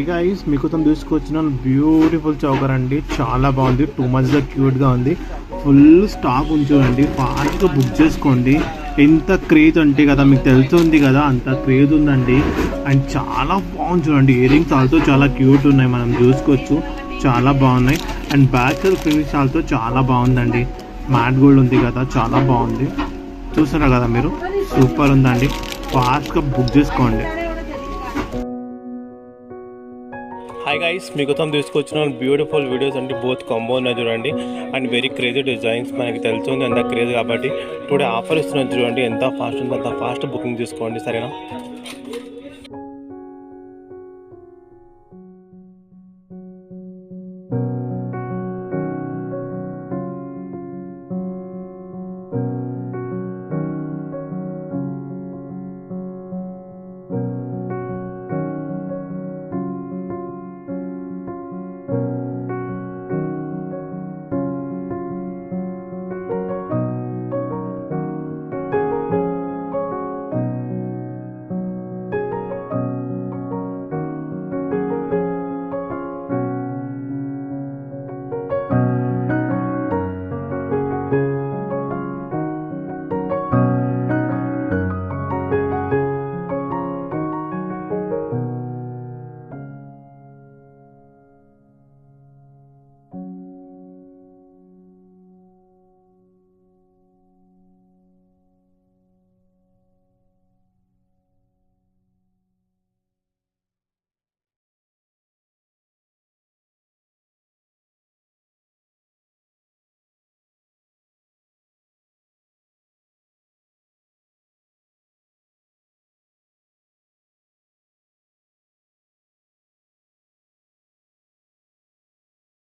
Guys మీకోసం తీసుకొచ్చిన beautiful choker అండి. చాలా బాగుంది, 2 months క్యూట్గా ఉంది. ఫుల్ స్టాక్ ఉంచండి, ఫాస్ట్గా బుక్ చేసుకోండి. ఎంత క్రేజ్ అంటే కదా మీకు తెలుస్తుంది కదా, అంత క్రేజ్ ఉందండి. అండ్ చాలా బాగుంది చూడండి, ఇయర్ రింగ్స్ ఆల్సో చాలా క్యూట్ ఉన్నాయి, మనం చూసుకోవచ్చు. చాలా బాగున్నాయి. And back side finish also చాలా బాగుందండి. మ్యాట్ గోల్డ్ ఉంది కదా, చాలా బాగుంది. చూసారా కదా మీరు, సూపర్ ఉందండి. ఫాస్ట్గా బుక్ చేసుకోండి. హాయ్ గైస్, మీకోసం తీసుకొచ్చిన బ్యూటిఫుల్ వీడియోస్ అంటే బోత్ కాంబో ఉన్నాయి చూడండి. అండ్ వెరీ క్రేజీ డిజైన్స్, మనకి తెలుస్తుంది ఎంత క్రేజ్ కాబట్టి టుడే ఆఫర్ ఇస్తున్నారు చూడండి. ఎంత ఫాస్ట్ ఉందో అంత ఫాస్ట్ బుకింగ్ తీసుకోండి, సరేనా.